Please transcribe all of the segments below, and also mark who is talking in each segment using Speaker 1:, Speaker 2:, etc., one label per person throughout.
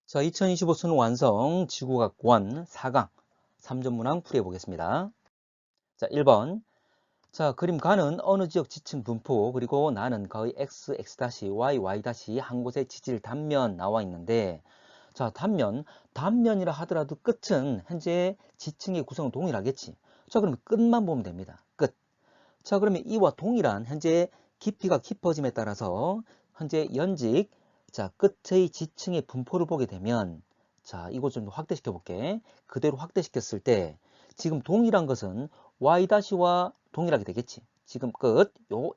Speaker 1: 자, 2025 수능 완성 지구과학 1 4강 3전 문항 풀이해 보겠습니다. 자, 1번. 자, 그림 가는 어느 지역 지층 분포 그리고 나는 거의 x, y, y 한 곳의 지질 단면 나와 있는데, 자, 단면이라 하더라도 끝은 현재 지층의 구성은 동일하겠지. 자, 그러면 끝만 보면 됩니다. 끝. 자, 그러면 이와 동일한 현재 깊이가 깊어짐에 따라서 현재 연직, 자, 끝의 지층의 분포를 보게 되면, 자, 이거 좀 확대시켜 볼게. 그대로 확대시켰을 때 지금 동일한 것은 y-와 동일하게 되겠지. 지금 끝, 요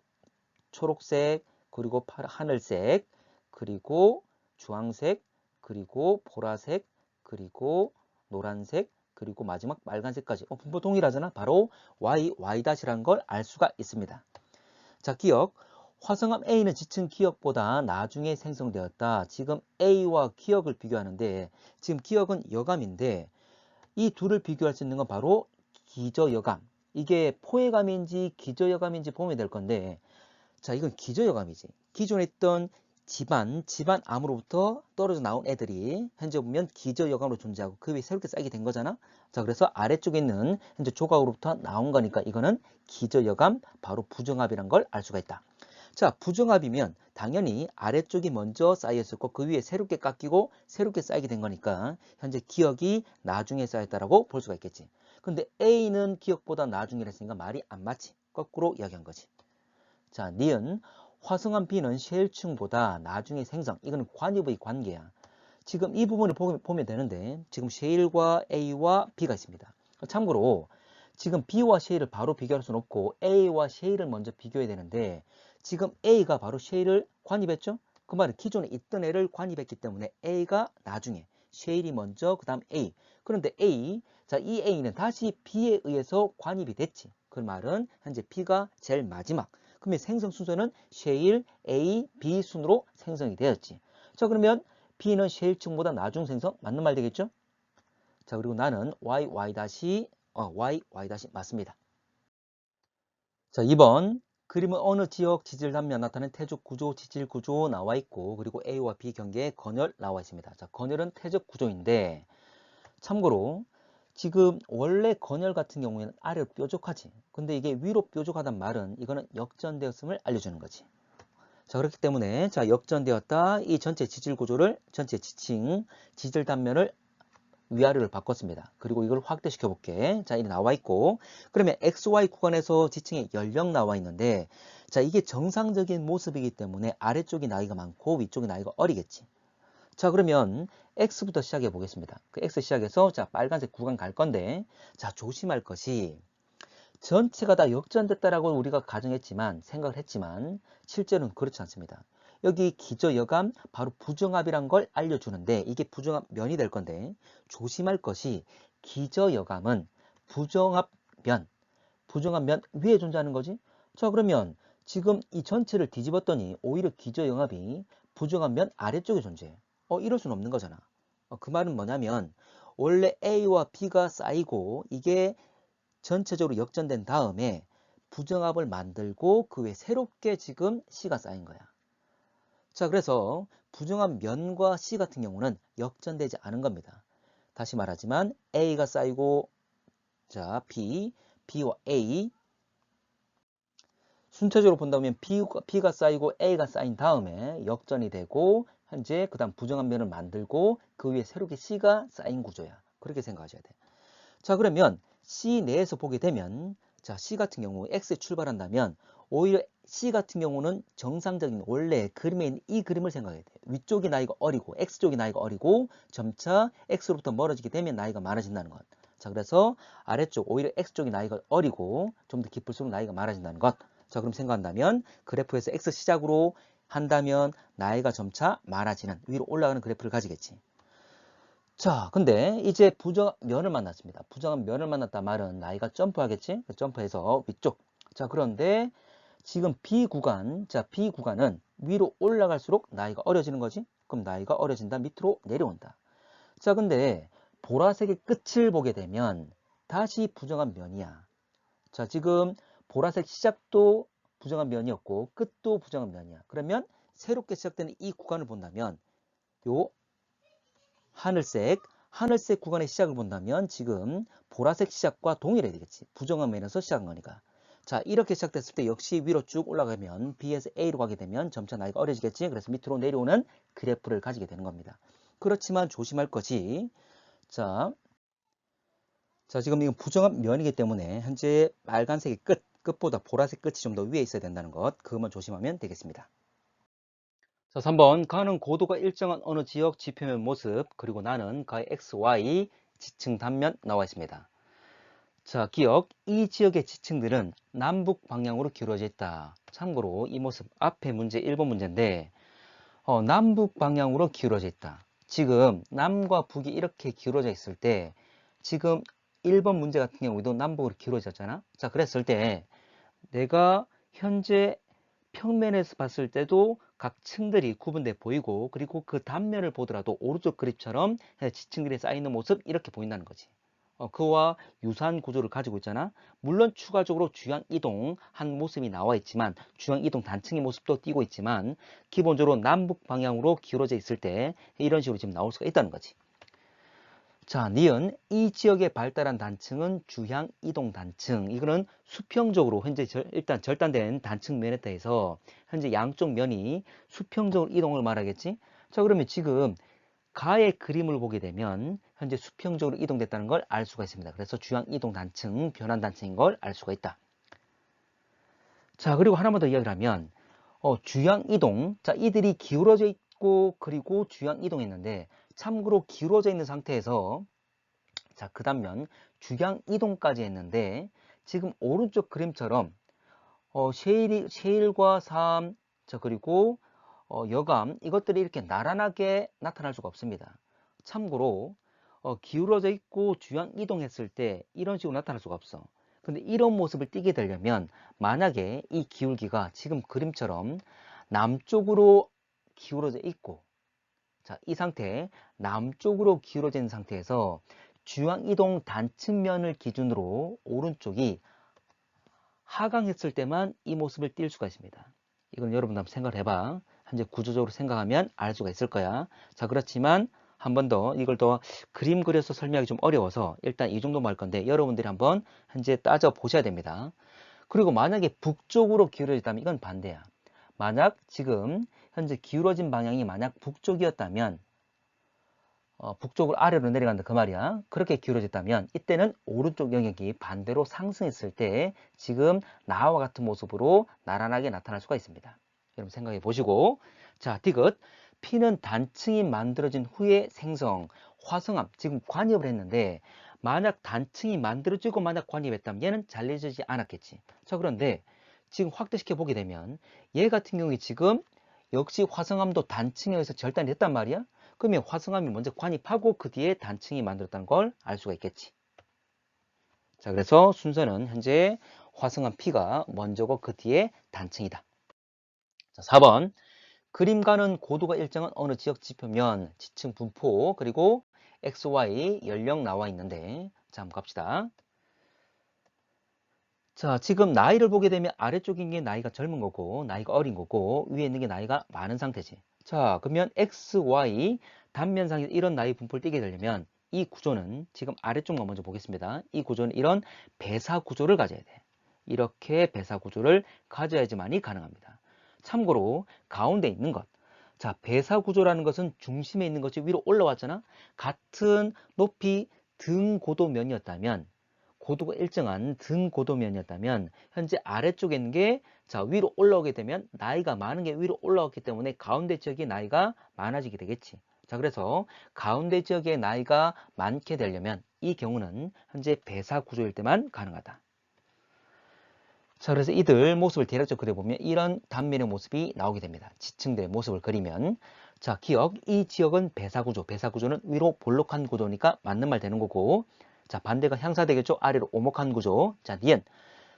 Speaker 1: 초록색, 그리고 하늘색, 그리고 주황색, 그리고 보라색, 그리고 노란색, 그리고 마지막 빨간색까지 분포 동일하잖아. 바로 y-라는 걸 알 수가 있습니다. 자, 기억. 화성암 A는 지층 기억보다 나중에 생성되었다. 지금 A와 기억을 비교하는데, 지금 기억은 여감인데 이 둘을 비교할 수 있는 건 바로 기저여감. 이게 포획감인지 기저여감인지 보면 될 건데, 자, 이건 기저여감이지. 기존에 있던 집안암으로부터 떨어져 나온 애들이 현재 보면 기저여감으로 존재하고 그 위에 새롭게 쌓이게 된 거잖아. 자, 그래서 아래쪽에 있는 현재 조각으로부터 나온 거니까 이거는 기저여감, 바로 부정합이란 걸 알 수가 있다. 자, 부정합이면 당연히 아래쪽이 먼저 쌓였었고 그 위에 새롭게 깎이고 새롭게 쌓이게 된 거니까 현재 기억이 나중에 쌓였다라고 볼 수가 있겠지. 근데 A는 기억보다 나중에 했으니까 말이 안 맞지. 거꾸로 이야기한 거지. 자, 니은. 화성암 B는 셰일층보다 나중에 생성. 이거는 관입의 관계야. 지금 이 부분을 보면 되는데 지금 셰일과 A와 B가 있습니다. 참고로 지금 B와 셰일을 바로 비교할 수는 없고 A와 셰일을 먼저 비교해야 되는데, 지금 A가 바로 셰일을 관입했죠? 그 말은 기존에 있던 애를 관입했기 때문에 A가 나중에, 셰일이 먼저, 그 다음 A. 그런데 자, 이 A는 다시 B에 의해서 관입이 됐지. 그 말은 현재 B가 제일 마지막. 그러면 생성 순서는 셰일, A, B 순으로 생성이 되었지. 자, 그러면 B는 셰일층보다 나중 생성, 맞는 말 되겠죠? 자, 그리고 나는 y 맞습니다. 자, 2번. 그림은 어느 지역 지질 단면 나타나는 태적 구조, 지질 구조 나와 있고, 그리고 A와 B 경계에 건열 나와 있습니다. 자, 건열은 태적 구조인데, 참고로 지금 원래 건열 같은 경우에는 아래로 뾰족하지. 근데 이게 위로 뾰족하단 말은 이거는 역전되었음을 알려주는 거지. 자, 그렇기 때문에 자, 역전되었다. 이 전체 지질 구조를, 전체 지층, 지질 단면을 위아래를 바꿨습니다. 그리고 이걸 확대시켜 볼게. 자, 이게 나와 있고, 그러면 XY 구간에서 지층에 연령 나와 있는데, 자, 이게 정상적인 모습이기 때문에 아래쪽이 나이가 많고 위쪽이 나이가 어리겠지. 자, 그러면 X부터 시작해 보겠습니다. 그 X 시작해서 자, 빨간색 구간 갈 건데, 자, 조심할 것이 전체가 다 역전됐다라고 우리가 가정했지만, 생각을 했지만 실제로는 그렇지 않습니다. 여기 기저여감, 바로 부정합이란 걸 알려주는데, 이게 부정합면이 될 건데, 조심할 것이 기저여감은 부정합면, 부정합면 위에 존재하는 거지. 자, 그러면 지금 이 전체를 뒤집었더니 오히려 기저영합이 부정합면 아래쪽에 존재해. 이럴 수는 없는 거잖아. 그 말은 뭐냐면 원래 A와 B가 쌓이고 이게 전체적으로 역전된 다음에 부정합을 만들고 그 외에 새롭게 지금 C가 쌓인 거야. 자, 그래서 부정합 면과 C 같은 경우는 역전되지 않은 겁니다. 다시 말하지만 A가 쌓이고, 자, B와 A, 순차적으로 본다면 B가 쌓이고 A가 쌓인 다음에 역전이 되고 현재 그 다음 부정한 면을 만들고 그 위에 새롭게 C가 쌓인 구조야. 그렇게 생각하셔야 돼. 자, 그러면 C 내에서 보게 되면, 자, C 같은 경우 X에 출발한다면 오히려 C 같은 경우는 정상적인 원래 그림에 있는 이 그림을 생각해야 돼. 위쪽이 나이가 어리고 X쪽이 나이가 어리고 점차 X로부터 멀어지게 되면 나이가 많아진다는 것. 자, 그래서 아래쪽 오히려 X쪽이 나이가 어리고 좀 더 깊을수록 나이가 많아진다는 것. 자, 그럼 생각한다면 그래프에서 X 시작으로 한다면 나이가 점차 많아지는, 위로 올라가는 그래프를 가지겠지. 자, 근데 이제 부정면을 만났습니다. 부정면을 만났다 말은 나이가 점프하겠지? 점프해서 위쪽. 자, 그런데 지금 B 구간, 자, B 구간은 위로 올라갈수록 나이가 어려지는 거지? 그럼 나이가 어려진다, 밑으로 내려온다. 자, 근데 보라색의 끝을 보게 되면 다시 부정한 면이야. 자, 지금 보라색 시작도 부정한 면이었고 끝도 부정한 면이야. 그러면 새롭게 시작되는 이 구간을 본다면 요 하늘색 구간의 시작을 본다면 지금 보라색 시작과 동일해야 되겠지. 부정한 면에서 시작한 거니까. 자, 이렇게 시작됐을 때 역시 위로 쭉 올라가면 B에서 A로 가게 되면 점차 나이가 어려지겠지. 그래서 밑으로 내려오는 그래프를 가지게 되는 겁니다. 그렇지만 조심할 것이 자, 지금 이건 부정한 면이기 때문에 현재 빨간색의 끝보다 보라색 끝이 좀 더 위에 있어야 된다는 것. 그것만 조심하면 되겠습니다. 자, 3번. 가는 고도가 일정한 어느 지역 지표면 모습, 그리고 나는 가의 X, Y 지층 단면 나와 있습니다. 자, 기억. 이 지역의 지층들은 남북 방향으로 기울어져 있다. 참고로 이 모습 앞에 문제 1번 문제인데 남북 방향으로 기울어져 있다. 지금 남과 북이 이렇게 기울어져 있을 때 지금 1번 문제 같은 경우에도 남북으로 기울어졌잖아. 자, 그랬을 때 내가 현재 평면에서 봤을 때도 각 층들이 구분돼 보이고 그리고 그 단면을 보더라도 오른쪽 그립처럼 지층들이 쌓이는 모습 이렇게 보인다는 거지. 그와 유사한 구조를 가지고 있잖아. 물론 추가적으로 주양 이동한 모습이 나와 있지만 주양 이동 단층의 모습도 띄고 있지만 기본적으로 남북 방향으로 기울어져 있을 때 이런 식으로 지금 나올 수가 있다는 거지. 자, 니은 이 지역에 발달한 단층은 주향 이동 단층. 이거는 수평적으로 현재 일단 절단된 단층 면에 대해서 현재 양쪽 면이 수평적으로 이동을 말하겠지. 자, 그러면 지금 가의 그림을 보게 되면 현재 수평적으로 이동됐다는 걸 알 수가 있습니다. 그래서 주향 이동 단층, 변환 단층인 걸 알 수가 있다. 자, 그리고 하나만 더 이야기를 하면 주향 이동. 자, 이들이 기울어져 있고 그리고 주향 이동했는데 참고로 기울어져 있는 상태에서 자, 그 단면 주향 이동까지 했는데 지금 오른쪽 그림처럼 셰일과 삶, 자, 그리고 여감 이것들이 이렇게 나란하게 나타날 수가 없습니다. 참고로 기울어져 있고 주향 이동했을 때 이런 식으로 나타날 수가 없어. 근데 이런 모습을 띠게 되려면 만약에 이 기울기가 지금 그림처럼 남쪽으로 기울어져 있고 자, 이 상태 남쪽으로 기울어져 있는 상태에서 주향 이동 단측면을 기준으로 오른쪽이 하강했을 때만 이 모습을 띌 수가 있습니다. 이건 여러분 한번 생각을 해봐. 현재 구조적으로 생각하면 알 수가 있을 거야. 자, 그렇지만 한 번 더 이걸 더 그림 그려서 설명하기 좀 어려워서 일단 이 정도만 할 건데 여러분들이 한번 현재 따져 보셔야 됩니다. 그리고 만약에 북쪽으로 기울어졌다면 이건 반대야. 만약 지금 현재 기울어진 방향이 만약 북쪽이었다면 북쪽으로 아래로 내려간다 그 말이야. 그렇게 기울어졌다면 이때는 오른쪽 영역이 반대로 상승했을 때 지금 나와 같은 모습으로 나란하게 나타날 수가 있습니다. 여러분 생각해 보시고 자, 디귿 P는 단층이 만들어진 후에 생성 화성암 지금 관입을 했는데 만약 단층이 만들어지고 만약 관입했다면 얘는 잘려지지 않았겠지. 자, 그런데 지금 확대시켜 보게 되면 얘 같은 경우에 지금 역시 화성암도 단층에 의해서 절단이 됐단 말이야. 그러면 화성암이 먼저 관입하고 그 뒤에 단층이 만들었다는 걸 알 수가 있겠지. 자, 그래서 순서는 현재 화성암 P가 먼저고 그 뒤에 단층이다. 자, 4번. 그림과는 고도가 일정한 어느 지역 지표면 지층 분포 그리고 XY 연령 나와 있는데 자, 한번 갑시다. 자, 지금 나이를 보게 되면 아래쪽인 게 나이가 젊은 거고 나이가 어린 거고 위에 있는 게 나이가 많은 상태지. 자, 그러면 XY 단면상에서 이런 나이 분포를 띠게 되려면 이 구조는 지금 아래쪽만 먼저 보겠습니다. 이 구조는 이런 배사 구조를 가져야 돼. 이렇게 배사 구조를 가져야지만이 가능합니다. 참고로 가운데 있는 것. 자, 배사 구조라는 것은 중심에 있는 것이 위로 올라왔잖아. 같은 높이 등 고도면이었다면 고도가 일정한 등 고도면이었다면 현재 아래쪽에 있는 게 자, 위로 올라오게 되면 나이가 많은 게 위로 올라왔기 때문에 가운데 지역의 나이가 많아지게 되겠지. 자, 그래서 가운데 지역의 나이가 많게 되려면 이 경우는 현재 배사 구조일 때만 가능하다. 자, 그래서 이들 모습을 대략적으로 그려보면 이런 단면의 모습이 나오게 됩니다. 지층들의 모습을 그리면 자, 기억 이 지역은 배사 구조, 배사 구조는 위로 볼록한 구조니까 맞는 말 되는 거고 자, 반대가 향사되겠죠. 아래로 오목한 구조. 자, 니은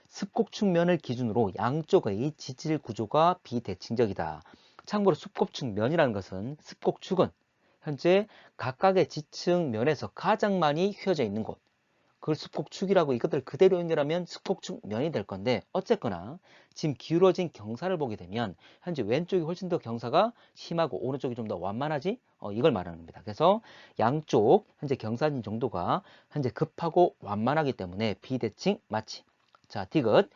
Speaker 1: 습곡축 면을 기준으로 양쪽의 지질 구조가 비대칭적이다. 참고로 습곡축 면이라는 것은 습곡축은 현재 각각의 지층 면에서 가장 많이 휘어져 있는 곳. 그걸 습곡축이라고 이것들 그대로 연결하면 습곡축면이 될 건데 어쨌거나 지금 기울어진 경사를 보게 되면 현재 왼쪽이 훨씬 더 경사가 심하고 오른쪽이 좀 더 완만하지? 이걸 말하는 겁니다. 그래서 양쪽 현재 경사진 정도가 현재 급하고 완만하기 때문에 비대칭 맞지? 자, 디귿.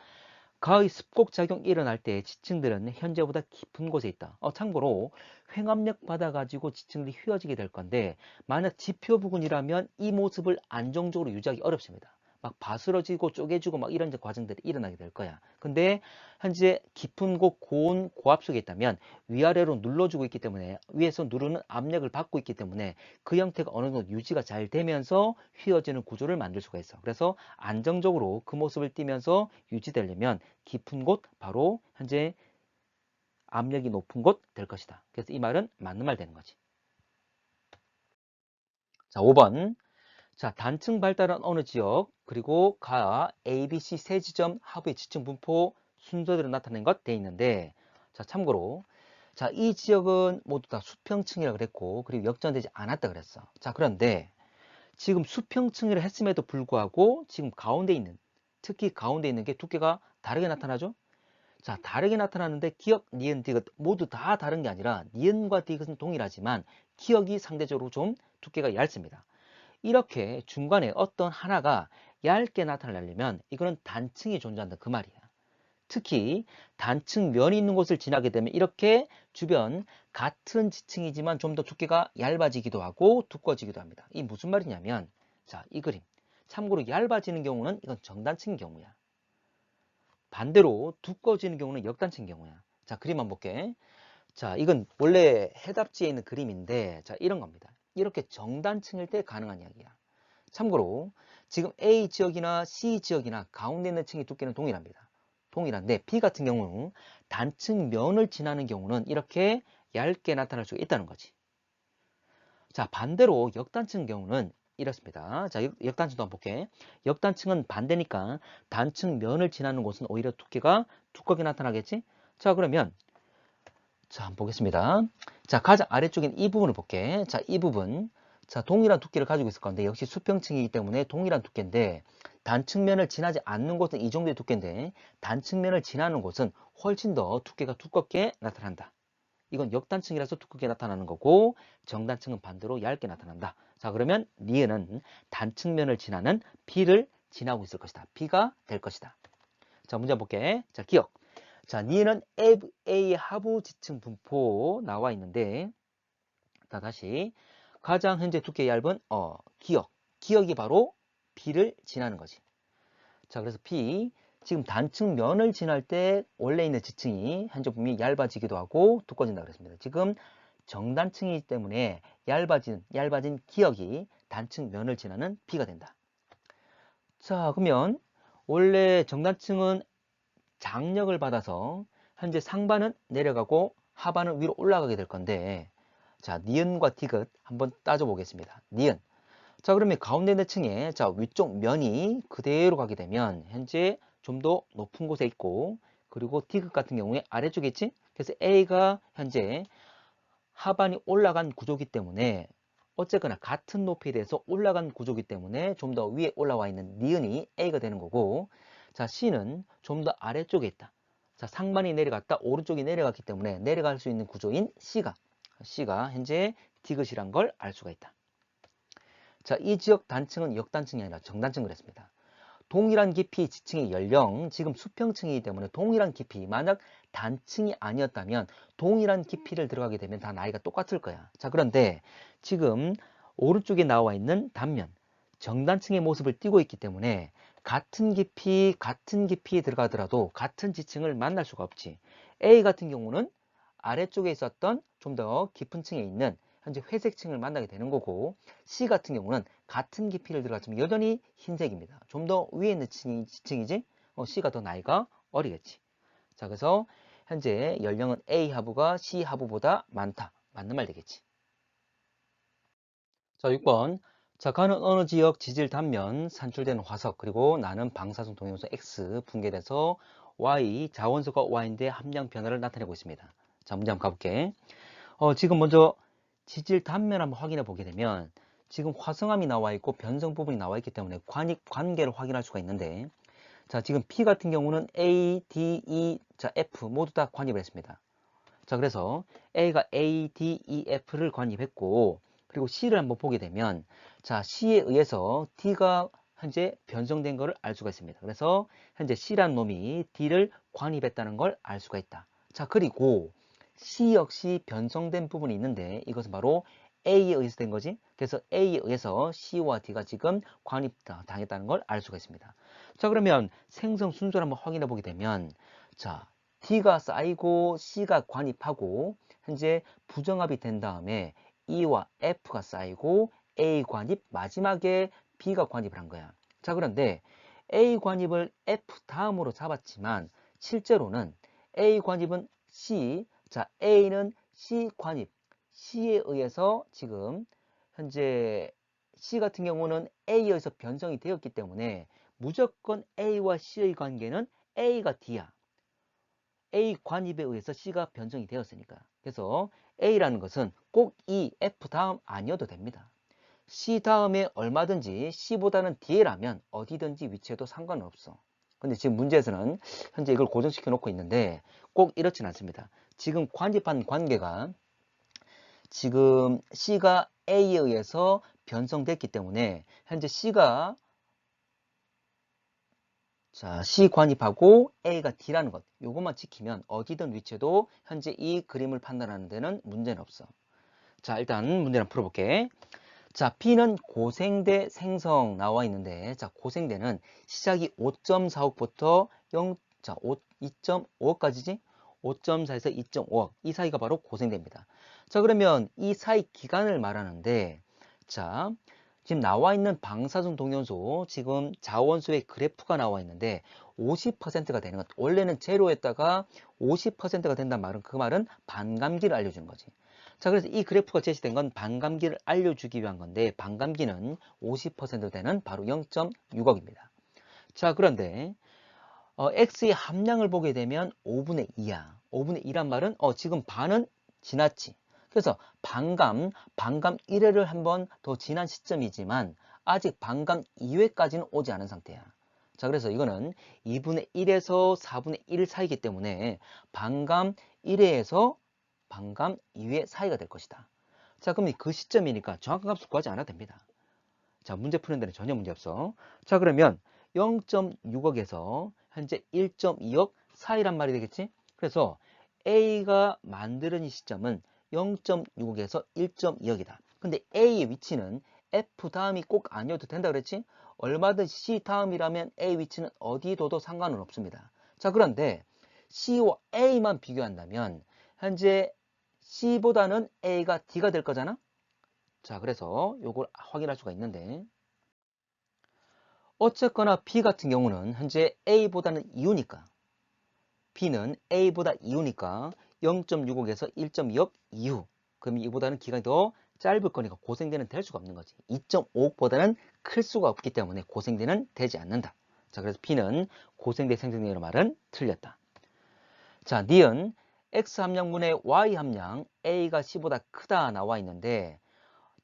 Speaker 1: 가의 습곡 작용이 일어날 때 지층들은 현재보다 깊은 곳에 있다. 참고로 횡압력 받아가지고 지층들이 휘어지게 될 건데 만약 지표 부근이라면 이 모습을 안정적으로 유지하기 어렵습니다. 막 바스러지고 쪼개지고 막 이런 과정들이 일어나게 될 거야. 근데 현재 깊은 곳 고온 고압 속에 있다면 위아래로 눌러주고 있기 때문에 위에서 누르는 압력을 받고 있기 때문에 그 형태가 어느 정도 유지가 잘 되면서 휘어지는 구조를 만들 수가 있어. 그래서 안정적으로 그 모습을 띠면서 유지되려면 깊은 곳, 바로 현재 압력이 높은 곳 될 것이다. 그래서 이 말은 맞는 말 되는 거지. 자, 5번. 자, 단층 발달한 어느 지역, 그리고 가, A, B, C 세 지점 하부의 지층 분포 순서대로 나타낸 것 돼 있는데, 자, 참고로, 자, 이 지역은 모두 다 수평층이라고 그랬고, 그리고 역전되지 않았다 그랬어. 자, 그런데 지금 수평층이라 했음에도 불구하고 지금 가운데 있는, 특히 가운데 있는 게 두께가 다르게 나타나죠? 자, 다르게 나타나는데 기역, 니은, 디귿 모두 다 다른 게 아니라 니은과 디귿은 동일하지만 기역이 상대적으로 좀 두께가 얇습니다. 이렇게 중간에 어떤 하나가 얇게 나타나려면 이거는 단층이 존재한다 그 말이야. 특히 단층 면이 있는 곳을 지나게 되면 이렇게 주변 같은 지층이지만 좀 더 두께가 얇아지기도 하고 두꺼워지기도 합니다. 이 무슨 말이냐면 자, 이 그림. 참고로 얇아지는 경우는 이건 정단층인 경우야. 반대로 두꺼워지는 경우는 역단층인 경우야. 자, 그림 한번 볼게. 자, 이건 원래 해답지에 있는 그림인데 자, 이런 겁니다. 이렇게 정단층일 때 가능한 이야기야. 참고로 지금 A 지역이나 C 지역이나 가운데 있는 층의 두께는 동일합니다. 동일한데 B 같은 경우는 단층 면을 지나는 경우는 이렇게 얇게 나타날 수가 있다는 거지. 자, 반대로 역단층 경우는 이렇습니다. 자, 역단층도 한번 볼게. 역단층은 반대니까 단층 면을 지나는 곳은 오히려 두께가 두껍게 나타나겠지? 자, 그러면 자, 한번 보겠습니다. 자, 가장 아래쪽엔 이 부분을 볼게. 자, 이 부분. 자, 동일한 두께를 가지고 있을 건데 역시 수평층이기 때문에 동일한 두께인데 단층면을 지나지 않는 곳은 이 정도의 두께인데 단층면을 지나는 곳은 훨씬 더 두께가 두껍게 나타난다. 이건 역단층이라서 두껍게 나타나는 거고 정단층은 반대로 얇게 나타난다. 자, 그러면 니은은 단층면을 지나는 B를 지나고 있을 것이다. B가 될 것이다. 자, 문제 볼게. 자, 기억. 자, 니은은 A 하부 지층 분포 나와 있는데 자, 다시 가장 현재 두께 얇은 기억. 기억이 바로 B를 지나는 거지. 자, 그래서 B 지금 단층 면을 지날 때 원래 있는 지층이 현재 분명히 얇아지기도 하고 두꺼워진다 그랬습니다. 지금 정단층이기 때문에 얇아진 기억이 단층 면을 지나는 B가 된다. 자, 그러면 원래 정단층은 장력을 받아서 현재 상반은 내려가고 하반은 위로 올라가게 될 건데 자, 니은과 디귿 한번 따져보겠습니다. 니은. 자, 그러면 가운데 있는 층에 자, 위쪽 면이 그대로 가게 되면 현재 좀 더 높은 곳에 있고 그리고 디귿 같은 경우에 아래쪽에 있지? 그래서 A가 현재 하반이 올라간 구조기 때문에 어쨌거나 같은 높이에 대해서 올라간 구조기 때문에 좀 더 위에 올라와 있는 니은이 A가 되는 거고 자, C는 좀 더 아래쪽에 있다. 자, 상반이 내려갔다 오른쪽이 내려갔기 때문에 내려갈 수 있는 구조인 C가 현재 디귿이란 걸 알 수가 있다. 자, 이 지역 단층은 역단층이 아니라 정단층 그랬습니다. 동일한 깊이 지층의 연령, 지금 수평층이기 때문에 동일한 깊이, 만약 단층이 아니었다면 동일한 깊이를 들어가게 되면 다 나이가 똑같을 거야. 자, 그런데 지금 오른쪽에 나와 있는 단면, 정단층의 모습을 띠고 있기 때문에 같은 깊이에 들어가더라도 같은 지층을 만날 수가 없지. A 같은 경우는 아래쪽에 있었던 좀 더 깊은 층에 있는 현재 회색층을 만나게 되는 거고 C 같은 경우는 같은 깊이를 들어갔지만 여전히 흰색입니다. 좀 더 위에 있는 지층이지 C가 더 나이가 어리겠지. 자, 그래서 현재 연령은 A 하부가 C 하부보다 많다. 맞는 말 되겠지. 자, 6번. 자, 가는 어느 지역 지질 단면 산출되는 화석 그리고 나는 방사성 동위원소 X 붕괴돼서 Y 자원소가 Y인데 함량 변화를 나타내고 있습니다. 자, 문제 한번 가볼게. 지금 먼저 지질 단면 한번 확인해 보게 되면 지금 화성암이 나와 있고 변성 부분이 나와 있기 때문에 관계를 확인할 수가 있는데, 자, 지금 P 같은 경우는 A, D, E, 자, F 모두 다 관입을 했습니다. 자, 그래서 A가 A, D, E, F를 관입했고, 그리고 C를 한번 보게 되면, 자, C에 의해서 D가 현재 변성된 것을 알 수가 있습니다. 그래서 현재 C란 놈이 D를 관입했다는 걸 알 수가 있다. 자, 그리고 C 역시 변성된 부분이 있는데, 이것은 바로 A에 의해서 된 거지. 그래서 A에 의해서 C와 D가 지금 당했다는 걸 알 수가 있습니다. 자, 그러면 생성 순서를 한번 확인해 보게 되면, 자, D가 쌓이고 C가 관입하고 현재 부정합이 된 다음에 E와 F가 쌓이고 A 관입, 마지막에 B가 관입을 한 거야. 자, 그런데 A 관입을 F 다음으로 잡았지만 실제로는 A 관입은 C, 자, A는 C 관입, C에 의해서 지금 현재 C 같은 경우는 A에 의해서 변성이 되었기 때문에 무조건 A와 C의 관계는 A가 D야. A 관입에 의해서 C가 변정이 되었으니까. 그래서 A라는 것은 꼭 이 F 다음 아니어도 됩니다. C 다음에 얼마든지 C보다는 D라면 어디든지 위치해도 상관은 없어. 근데 지금 문제에서는 현재 이걸 고정시켜 놓고 있는데 꼭 이렇진 않습니다. 지금 관입한 관계가 지금 C가 A에 의해서 변성됐기 때문에 현재 C가 자, C 관입하고 A가 D라는 것. 요것만 지키면 어디든 위치해도 현재 이 그림을 판단하는 데는 문제는 없어. 자, 일단 문제를 풀어볼게. 자, B는 고생대 생성 나와 있는데, 자, 고생대는 시작이 5.45부터 0, 자, 2.5억까지지? 5.4에서 2.5억. 이 사이가 바로 고생대입니다. 자, 그러면 이 사이 기간을 말하는데, 자, 지금 나와 있는 방사선 동연소, 지금 자원수의 그래프가 나와 있는데, 50%가 되는 것. 원래는 제로였다가 50%가 된다는 말은, 그 말은 반감기를 알려주는 거지. 자, 그래서 이 그래프가 제시된 건 반감기를 알려주기 위한 건데 반감기는 50% 되는 바로 0.6억입니다. 자, 그런데 X의 함량을 보게 되면 5분의 2야. 5분의 2란 말은 지금 반은 지났지. 그래서 반감 1회를 한번 더 지난 시점이지만 아직 반감 2회까지는 오지 않은 상태야. 자, 그래서 이거는 2분의 1에서 4분의 1 사이이기 때문에 반감 1회에서 반감 2회 사이가 될 것이다. 자, 그럼 그 시점이니까 정확한 값을 구하지 않아도 됩니다. 자, 문제 푸는 데는 전혀 문제 없어. 자, 그러면 0.6억에서 현재 1.2억 사이란 말이 되겠지? 그래서 A가 만드는 이 시점은 0.6억에서 1.2억이다. 근데 A의 위치는 F 다음이 꼭 아니어도 된다 그랬지? 얼마든지 C 다음이라면 A 위치는 어디 둬도 상관은 없습니다. 자, 그런데 C와 A만 비교한다면 현재 C보다는 A가 D가 될 거잖아? 자, 그래서 요걸 확인할 수가 있는데 어쨌거나 B 같은 경우는 현재 A보다는 2호니까 B는 A보다 2호니까 0.65에서 1.2억 이후 그럼 이보다는 기간이 더 짧을 거니까 고생대는 될 수가 없는 거지. 2.5억보다는 클 수가 없기 때문에 고생대는 되지 않는다. 자, 그래서 B는 고생대 생성되는 말은 틀렸다. 자, 니은 X 함량분의 Y 함량 A가 C보다 크다 나와 있는데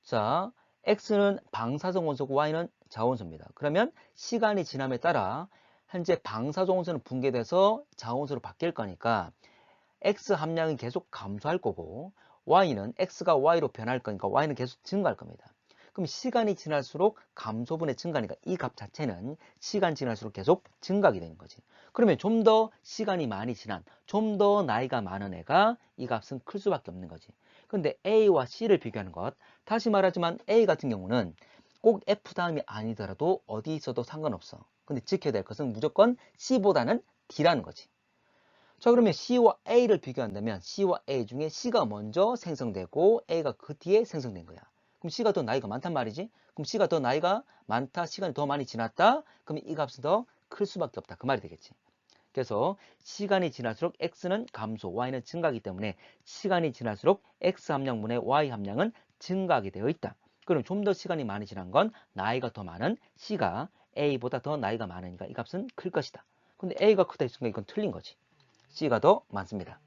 Speaker 1: 자, X는 방사성 원소고 Y는 자원소입니다. 그러면 시간이 지남에 따라 현재 방사성 원소는 붕괴돼서 자원소로 바뀔 거니까 X 함량이 계속 감소할 거고 Y는 X가 Y로 변할 거니까 Y는 계속 증가할 겁니다. 그럼 시간이 지날수록 감소분의 증가니까 이 값 자체는 시간 지날수록 계속 증가하게 되는 거지. 그러면 좀 더 시간이 많이 지난, 좀 더 나이가 많은 애가 이 값은 클 수밖에 없는 거지. 근데 A와 C를 비교하는 것, 다시 말하지만 A 같은 경우는 꼭 F 다음이 아니더라도 어디 있어도 상관없어. 근데 지켜야 될 것은 무조건 C보다는 D라는 거지. 자, 그러면 C와 A를 비교한다면 C와 A 중에 C가 먼저 생성되고 A가 그 뒤에 생성된 거야. 그럼 C가 더 나이가 많단 말이지. 그럼 C가 더 나이가 많다, 시간이 더 많이 지났다. 그럼 이 값은 더 클 수밖에 없다. 그 말이 되겠지. 그래서 시간이 지날수록 X는 감소, Y는 증가하기 때문에 시간이 지날수록 X 함량분의 Y 함량은 증가하게 되어 있다. 그럼 좀 더 시간이 많이 지난 건 나이가 더 많은 C가 A보다 더 나이가 많으니까 이 값은 클 것이다. 근데 A가 크다 했으니까 이건 틀린 거지. C가 더 많습니다.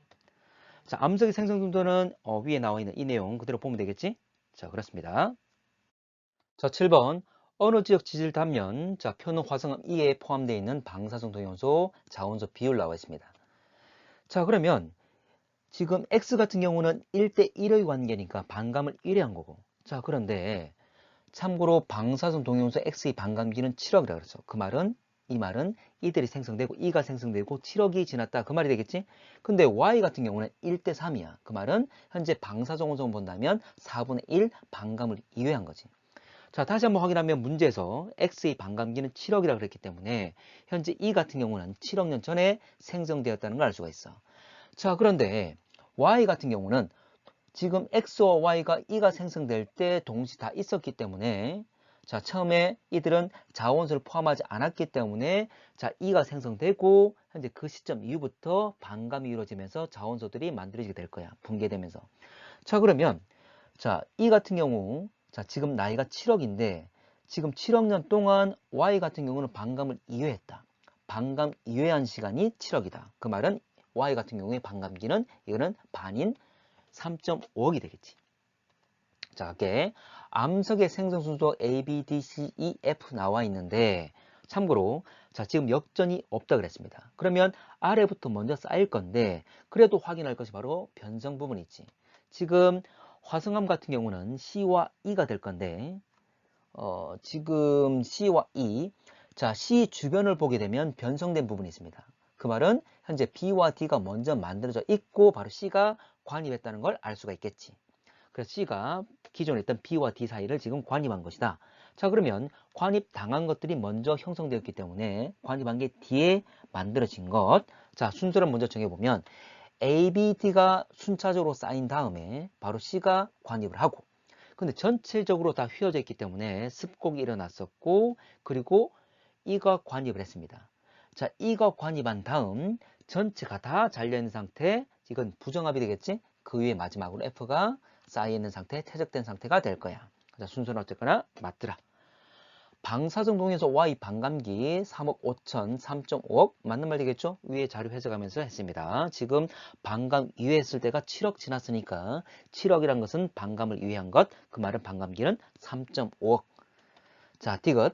Speaker 1: 자, 암석의 생성 정도는 위에 나와 있는 이 내용 그대로 보면 되겠지? 자, 그렇습니다. 자, 7번. 어느 지역 지질 단면, 자, 표는 화성암 E에 포함되어 있는 방사성 동요소, 자원소 비율 나와 있습니다. 자, 그러면 지금 X 같은 경우는 1대 1의 관계니까 반감을 1에 한 거고. 자, 그런데 참고로 방사성 동요소 X의 반감기는 7억이라 그랬어. 그 말은, 이 말은 이들이 생성되고 E가 생성되고 7억이 지났다. 그 말이 되겠지? 근데 Y 같은 경우는 1대 3이야. 그 말은 현재 방사성 원소만 본다면 4분의 1 반감을 2회 한 거지. 자, 다시 한번 확인하면 문제에서 X의 반감기는 7억이라 그랬기 때문에 현재 E 같은 경우는 7억 년 전에 생성되었다는 걸 알 수가 있어. 자, 그런데 Y 같은 경우는 지금 X와 Y가 E가 생성될 때 동시 다 있었기 때문에 자, 처음에 이들은 자원소를 포함하지 않았기 때문에 자, E가 생성되고 현재 그 시점 이후부터 반감이 이루어지면서 자원소들이 만들어지게 될 거야. 붕괴되면서. 자, 그러면 자, E 같은 경우 자, 지금 나이가 7억인데 지금 7억 년 동안 Y 같은 경우는 반감을 2회했다. 반감 2회한 시간이 7억이다. 그 말은 Y 같은 경우에 반감기는 이거는 반인 3.5억이 되겠지. 자, 갈게. 암석의 생성 순서 A, B, D, C, E, F 나와 있는데 참고로 자, 지금 역전이 없다 그랬습니다. 그러면 아래부터 먼저 쌓일 건데 그래도 확인할 것이 바로 변성 부분이 있지. 지금 화성암 같은 경우는 C와 E가 될 건데 지금 C와 E 자, C 주변을 보게 되면 변성된 부분이 있습니다. 그 말은 현재 B와 D가 먼저 만들어져 있고 바로 C가 관입했다는 걸 알 수가 있겠지. 그래서 C가 기존에 있던 B와 D 사이를 지금 관입한 것이다. 자, 그러면 관입당한 것들이 먼저 형성되었기 때문에 관입한 게 D에 만들어진 것. 자, 순서를 먼저 정해보면 A, B, D가 순차적으로 쌓인 다음에 바로 C가 관입을 하고 근데 전체적으로 다 휘어져 있기 때문에 습곡이 일어났었고 그리고 E가 관입을 했습니다. 자, E가 관입한 다음 전체가 다 잘려있는 상태 이건 부정합이 되겠지? 그 위에 마지막으로 F가 쌓여있는 상태, 퇴적된 상태가 될 거야. 자, 순서는 어쨌거나 맞더라. 방사성 동에서 Y 반감기 3억 5천 3.5억 맞는 말 되겠죠? 위에 자료 해석하면서 했습니다. 지금 반감 이외했을 때가 7억 지났으니까 7억이란 것은 반감을 이외한 것. 그 말은 반감기는 3.5억. 자, 디귿.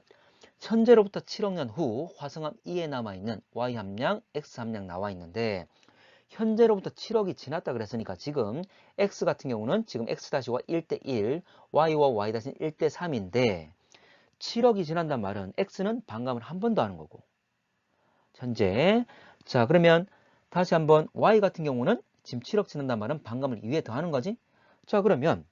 Speaker 1: 현재로부터 7억 년 후 화성암 E에 남아있는 Y 함량, X 함량 나와 있는데 현재로부터 7억이 지났다 그랬으니까 지금 X 같은 경우는 지금 X-Y 1대 1, Y와 Y 1대 3인데 7억이 지난단 말은 X는 반감을 한 번 더 하는 거고 현재 자 그러면 다시 한번 Y 같은 경우는 지금 7억 지난단 말은 반감을 2회 더 하는 거지. 자 그러면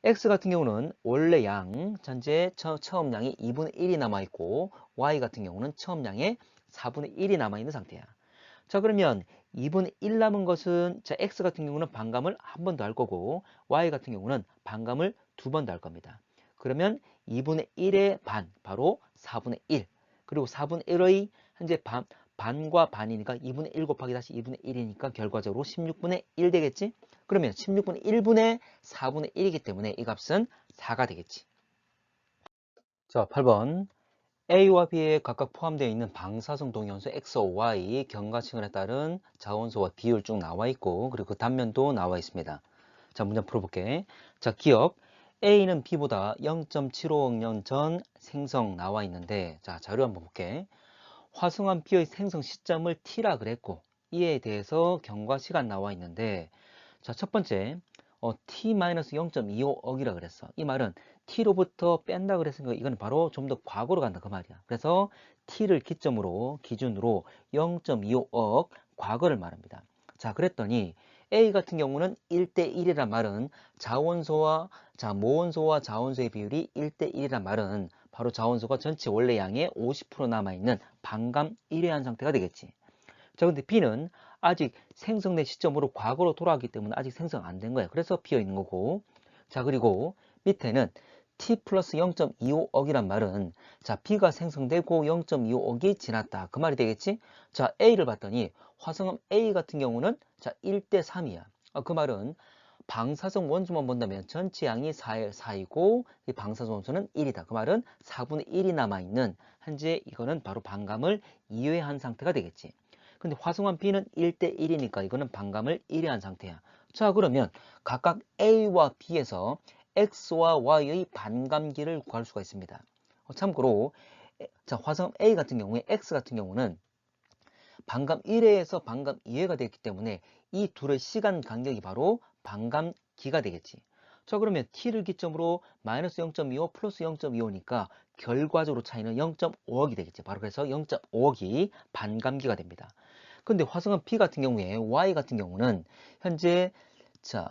Speaker 1: X 같은 경우는 원래 양 현재 처음 양이 2분의 1이 남아있고 Y 같은 경우는 처음 양의 4분의 1이 남아있는 상태야. 자 그러면 2분의 1 남은 것은 자 X 같은 경우는 반감을 한 번 더 할 거고 Y 같은 경우는 반감을 두 번 더 할 겁니다. 그러면 2분의 1의 반 바로 4분의 1 그리고 4분의 1의 현재 반과 반이니까 2분의 1 곱하기 다시 2분의 1이니까 결과적으로 16분의 1 되겠지? 그러면 16분의 1분의 4분의 1이기 때문에 이 값은 4가 되겠지. 자 8번 A와 B에 각각 포함되어 있는 방사성 동위원소 X와 Y 경과층에 따른 자원소와 비율 쭉 나와 있고 그리고 그 단면도 나와 있습니다. 자 문제 풀어볼게. 자 기억 A는 B보다 0.75억 년 전 생성 나와 있는데 자 자료 한번 볼게. 화성암 B의 생성 시점을 T라 그랬고 이에 대해서 경과 시간 나와 있는데 자 첫 번째 T-0.25억이라 그랬어. 이 말은 T로부터 뺀다 그랬으니까 이건 바로 좀 더 과거로 간다 그 말이야. 그래서 T를 기준으로 0.25억 과거를 말합니다. 자 그랬더니 A 같은 경우는 1대 1이란 말은 모원소와 자원소의 비율이 1대 1이란 말은 바로 자원소가 전체 원래 양의 50% 남아있는 반감 1회한 상태가 되겠지. 자 근데 B는 아직 생성된 시점으로 과거로 돌아가기 때문에 아직 생성 안 된 거야. 그래서 비어 있는 거고. 자 그리고 밑에는 T 플러스 0.25억이란 말은 자 B가 생성되고 0.25억이 지났다. 그 말이 되겠지? 자 A를 봤더니 화성암 A 같은 경우는 자 1대 3이야. 그 말은 방사성 원소만 본다면 전체 양이 4이고 이 방사성 원소는 1이다. 그 말은 4분의 1이 남아있는 현재 이거는 바로 반감을 2회한 상태가 되겠지. 근데 화성암 B는 1대 1이니까 이거는 반감을 1회한 상태야. 자 그러면 각각 A와 B에서 X와 Y의 반감기를 구할 수가 있습니다. 참고로 자, 화성암 A 같은 경우에 X 같은 경우는 반감 1회에서 반감 2회가 됐기 때문에 이 둘의 시간 간격이 바로 반감기가 되겠지. 자, 그러면 t를 기점으로 마이너스 0.25 플러스 0.25니까 결과적으로 차이는 0.5억이 되겠지. 바로 그래서 0.5억이 반감기가 됩니다. 근데 화성암 B 같은 경우에 Y 같은 경우는 현재 자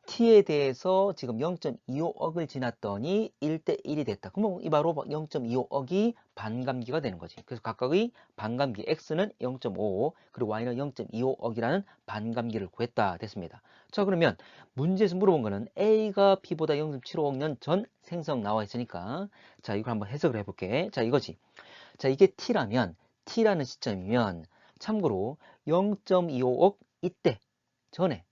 Speaker 1: t에 대해서 지금 0.25억을 지났더니 1대 1이 됐다. 그러면 이 바로 0.25억이 반감기가 되는 거지. 그래서 각각의 반감기 x는 0.5 그리고 y는 0.25억이라는 반감기를 구했다 됐습니다. 자, 그러면 문제에서 물어본 거는 a가 b보다 0.75억 년 전 생성 나와 있으니까 자, 이걸 한번 해석을 해볼게. 자, 이거지. 자, 이게 t라면 t라는 시점이면 참고로 0.25억 이때 전에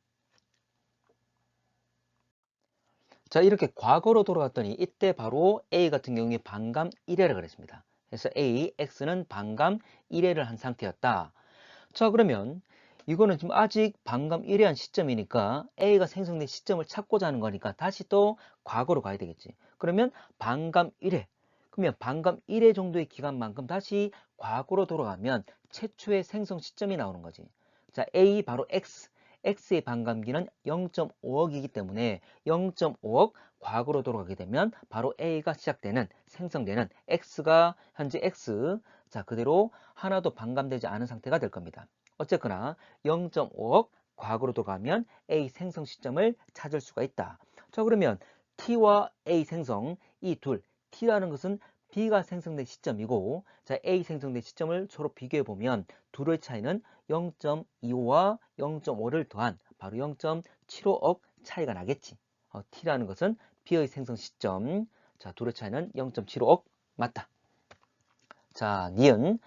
Speaker 1: 자, 이렇게 과거로 돌아갔더니 이때 바로 A 같은 경우에 반감 1회를 그랬습니다. 그래서 A, X는 반감 1회를 한 상태였다. 자, 그러면 이거는 지금 아직 반감 1회 한 시점이니까 A가 생성된 시점을 찾고자 하는 거니까 다시 또 과거로 가야 되겠지. 그러면 반감 1회. 그러면 반감 1회 정도의 기간만큼 다시 과거로 돌아가면 최초의 생성 시점이 나오는 거지. 자, A 바로 X. X의 반감기는 0.5억이기 때문에 0.5억 과거로 돌아가게 되면 바로 A가 시작되는 생성되는 X가 현재 X 자 그대로 하나도 반감되지 않은 상태가 될 겁니다. 어쨌거나 0.5억 과거로 돌아가면 A 생성 시점을 찾을 수가 있다. 자, 그러면 T와 A 생성 이 둘 T라는 것은 B가 생성된 시점이고 자 A 생성된 시점을 서로 비교해 보면 둘의 차이는 0.25와 0.5를 더한 바로 0.75억 차이가 나겠지. T라는 것은 B의 생성 시점. 자, 둘의 차이는 0.75억 맞다. 자, 니은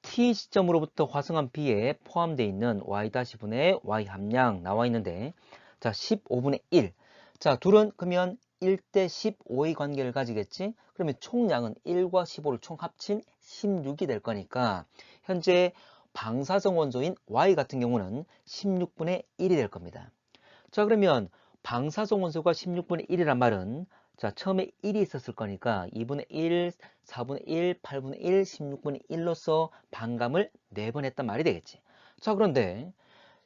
Speaker 1: T 시점으로부터 화성암 B에 포함되어 있는 Y-분의 Y 함량 나와 있는데 자, 15분의 1. 자, 둘은 그러면 1대 15의 관계를 가지겠지? 그러면 총량은 1과 15를 총 합친 16이 될 거니까 현재 방사성 원소인 Y 같은 경우는 16분의 1이 될 겁니다. 자, 그러면 방사성 원소가 16분의 1이란 말은 자, 처음에 1이 있었을 거니까 2분의 1, 4분의 1, 8분의 1, 16분의 1로서 반감을 4번 했단 말이 되겠지. 자, 그런데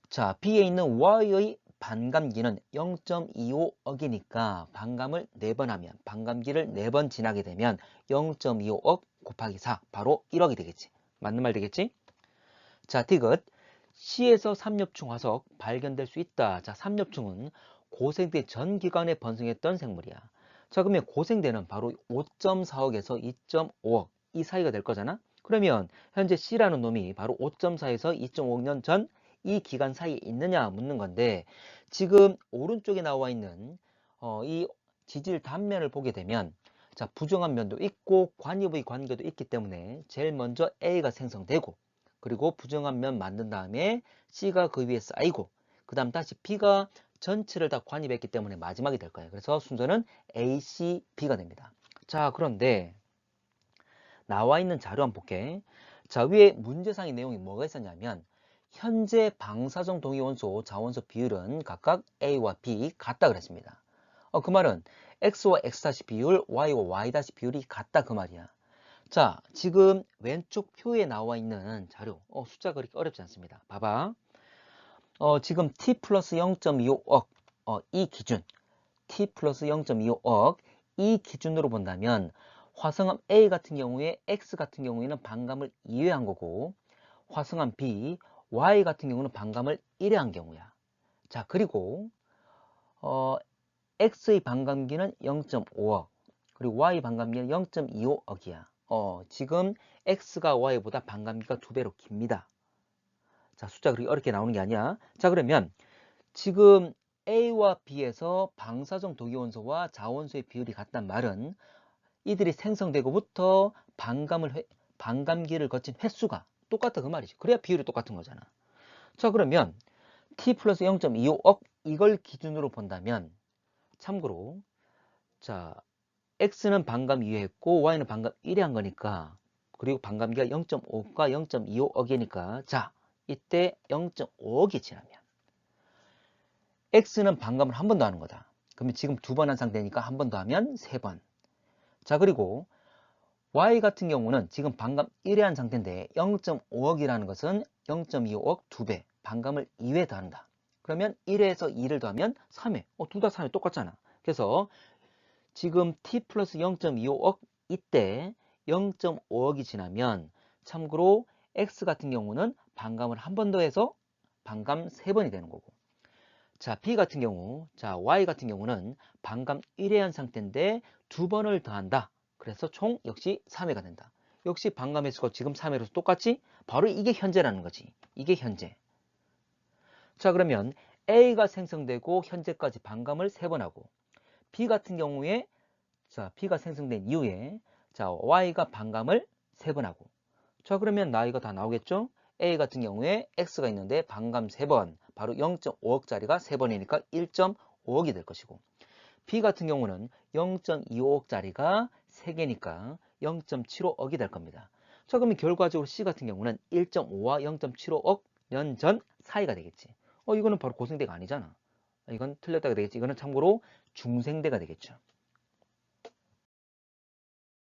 Speaker 1: 자, B에 있는 Y의 반감기는 0.25억이니까 반감을 4번 하면 반감기를 4번 지나게 되면 0.25억 곱하기 4 바로 1억이 되겠지. 맞는 말 되겠지? 자, 디귿 C에서 삼엽충 화석 발견될 수 있다. 자, 삼엽충은 고생대 전 기간에 번성했던 생물이야. 자, 그러면 고생대는 바로 5.4억에서 2.5억 이 사이가 될 거잖아. 그러면 현재 C라는 놈이 바로 5.4에서 2.5억 년 전 이 기간 사이에 있느냐 묻는 건데 지금 오른쪽에 나와 있는 이 지질 단면을 보게 되면 자, 부정한 면도 있고 관입의 관계도 있기 때문에 제일 먼저 A가 생성되고 그리고 부정한 면 만든 다음에 C가 그 위에 쌓이고 그 다음 다시 B가 전체를 다 관입했기 때문에 마지막이 될 거예요. 그래서 순서는 A, C, B가 됩니다. 자, 그런데 나와 있는 자료 한번 볼게. 자, 위에 문제상의 내용이 뭐가 있었냐면 현재 방사성 동위원소 자원소 비율은 각각 A와 B 같다 그랬습니다. 그 말은 X와 X' 비율, Y와 Y' 비율이 같다 그 말이야. 자, 지금 왼쪽 표에 나와 있는 자료, 숫자 그렇게 어렵지 않습니다. 봐봐. 지금 T 플러스 0.25억, 이 기준, T 플러스 0.25억, 이 기준으로 본다면 화성암 A 같은 경우에 X 같은 경우에는 반감을 2회 한 거고 화성암 B, Y 같은 경우는 반감을 1회 한 경우야. 자, 그리고 X의 반감기는 0.5억, 그리고 Y 반감기는 0.25억이야. 지금 X가 Y보다 반감기가 2배로 깁니다. 자, 숫자 그렇게 어렵게 나오는 게 아니야. 자, 그러면 지금 A와 B에서 방사성 동위원소와 자원소의 비율이 같단 말은 이들이 생성되고부터 반감기를 거친 횟수가 똑같다 그 말이지. 그래야 비율이 똑같은 거잖아. 자, 그러면 T 플러스 0.25억 이걸 기준으로 본다면 참고로 자, X는 반감 2회 했고 Y는 반감 1회 한 거니까 그리고 반감기가 0.5과 0.25억이니까 자, 이때 0.5억이 지나면 X는 반감을 한 번 더 하는 거다. 그러면 지금 2번 한 상태니까 한 번 더 하면 3번. 자, 그리고 Y 같은 경우는 지금 반감 1회 한 상태인데 0.5억이라는 것은 0.25억 2배, 반감을 2회 더한다. 그러면 1회에서 2를 더하면 3회. 둘 다 3회 똑같잖아. 그래서 지금 t 플러스 0.25억 이때 0.5억이 지나면 참고로 x 같은 경우는 반감을 한 번 더 해서 반감 3번이 되는 거고. 자, b 같은 경우, 자, y 같은 경우는 반감 1회 한 상태인데 2번을 더한다. 그래서 총 역시 3회가 된다. 역시 반감 횟수가 지금 3회로서 똑같지? 바로 이게 현재라는 거지. 이게 현재. 자, 그러면 a가 생성되고 현재까지 반감을 3번 하고, b 같은 경우에 자, B가 생성된 이후에 자, Y가 반감을 3번 하고, 자, 그러면 나이가 다 나오겠죠? A 같은 경우에 X가 있는데 반감 3번, 바로 0.5억짜리가 3번이니까 1.5억이 될 것이고, B 같은 경우는 0.25억짜리가 3개니까 0.75억이 될 겁니다. 자, 그러면 결과적으로 C 같은 경우는 1.5와 0.75억 년 전 사이가 되겠지. 이거는 바로 고생대가 아니잖아. 이건 틀렸다가 되겠지. 이거는 참고로 중생대가 되겠죠.